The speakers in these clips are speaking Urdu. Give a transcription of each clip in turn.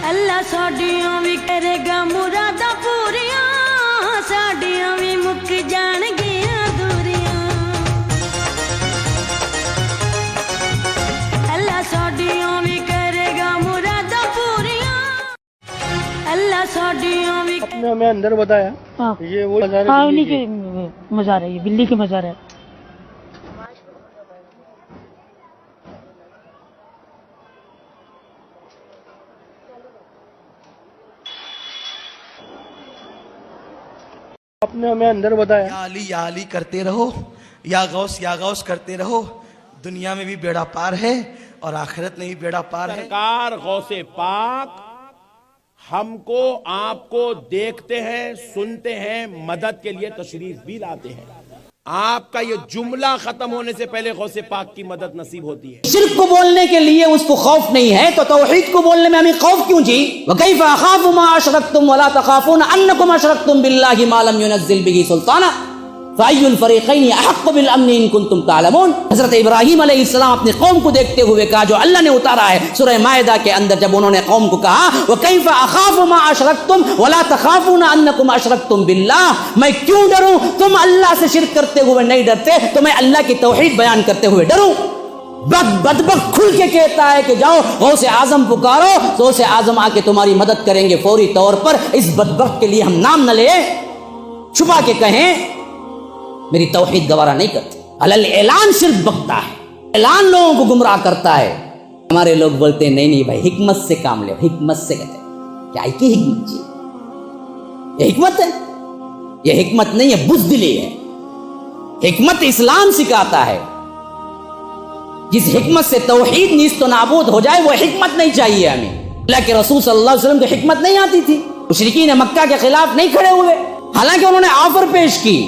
اللہ ساڈیاں وی کرے گا مرادا پوریاں ساڈیاں وی مک جان گیاں دوریاں اللہ ساڈیاں وی کرے گا مرادا پوریاں اللہ ساڈیاں وی آپ نے ہمیں اندر بتایا ہاں یہ وہ مزار ہاں ہے انہیں دلی کے مزار ہے، یہ بلی کے مزار ہے۔ آپ نے ہمیں اندر بتایا یا علی کرتے رہو، یا غوث کرتے رہو، دنیا میں بھی بیڑا پار ہے اور آخرت میں بھی بیڑا پار ہے۔ سرکار غوث پاک ہم کو آپ کو دیکھتے ہیں، سنتے ہیں، مدد کے لیے تشریف بھی لاتے ہیں۔ آپ کا یہ جملہ ختم ہونے سے پہلے غوث پاک کی مدد نصیب ہوتی ہے۔ شرک کو بولنے کے لیے اس کو خوف نہیں ہے تو توحید کو بولنے میں ہمیں خوف کیوں جی؟ وَكَيْفَ أَخَافُ مَا أَشْرَكْتُمْ وَلَا تَخَافُونَ أَنَّكُمْ أَشْرَكْتُمْ بِاللَّهِ مَا لَمْ يُنَزِّلْ بِهِ سُلْطَانًا فَأَيُّ الْفَرِيقَيْنِ أَحَقُّ بِالْأَمْنِ إِن كُنتُمْ تَعْلَمُونَ۔ حضرت ابراہیم علیہ السلام اپنی قوم کو دیکھتے ہوئے کہا جو اللہ نے اتارا ہے سورہ مائدہ کے اندر، جب انہوں نے قوم کو کہا وَكَيْفَ أَخَافُ مَا أَشْرَكْتُمْ وَلَا تَخَافُونَ أَنَّكُمْ أَشْرَكْتُمْ بِاللَّهِ، میں کیوں ڈروں؟ تم اللہ سے شرک کرتے ہوئے نہیں ڈرتے تو میں اللہ کی توحید بیان کرتے ہوئے ڈروں؟ بدبخت کھل کے کہتا ہے کہ جاؤ غوث اعظم پکارو تو غوث اعظم آ کے تمہاری مدد کریں گے فوری طور پر۔ اس بدبخت کے لیے ہم نام نہ لیں، چھپا کے کہیں میری توحید گوارا نہیں کرتی۔ علل اعلان شرک بکتا ہے، اعلان لوگوں کو گمراہ کرتا ہے۔ ہمارے لوگ بولتے ہیں نہیں بھائی حکمت سے کام لے، حکمت سے کہتے ہیں کیا کی حکمت جی؟ یہ حکمت ہے؟ یہ حکمت نہیں ہے، بزدلی ہے۔ حکمت اسلام سکھاتا ہے، جس حکمت سے توحید نیست و نابود ہو جائے وہ حکمت نہیں چاہیے ہمیں۔ اللہ کے رسول صلی اللہ علیہ وسلم کو حکمت نہیں آتی تھی، مشرکین مکہ کے خلاف نہیں کھڑے ہوئے، حالانکہ انہوں نے آفر پیش کی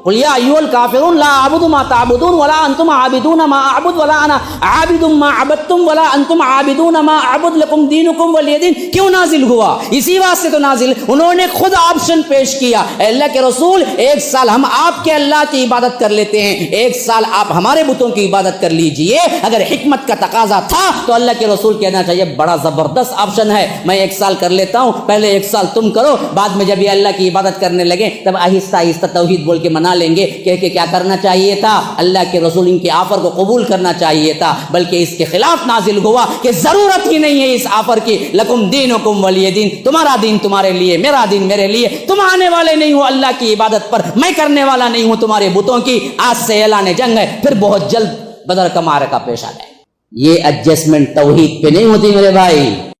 قل یا ایھا الکافرون لا اعبد ما تعبدون ولا انتم عابدون ما اعبد ولا انا عابد ما عبدتم ولا انتم عابدون ما اعبد لكم دینکم ولی دین۔ کیوں نازل ہوا؟ اسی واسطے تو نازل، انہوں نے خود آپشن پیش کیا، اے اللہ کے رسول ایک سال ہم آپ کے اللہ کی عبادت کر لیتے ہیں، ایک سال آپ ہمارے بتوں کی عبادت کر لیجئے۔ اگر حکمت کا تقاضا تھا تو اللہ کے رسول کہنا چاہیے بڑا زبردست آپشن ہے، میں ایک سال کر لیتا ہوں، پہلے ایک سال تم کرو، بعد میں جب یہ اللہ کی عبادت کرنے لگے تب آہستہ آہستہ توحید بول کے منا لیں گے۔ کہ کیا کرنا چاہیے تھا؟ اللہ کے رسول ان کی آفر کو قبول کرنا چاہیے تھا، بلکہ اس کے خلاف نازل ہوا کہ ضرورت ہی نہیں ہے اس آفر کی، لکم دینکم ولی دین، تمہارا دین تمہارے لیے، میرا دین میرے لیے، تم آنے والے نہیں ہو اللہ کی عبادت پر، میں کرنے والا نہیں ہوں تمہارے بتوں کی۔ آج سے اعلان جنگ ہے، پھر بہت جلد بدر کا معرکہ پیش آ جائے۔ یہ ایڈجسٹمنٹ توحید پہ نہیں ہوتی میرے بھائی۔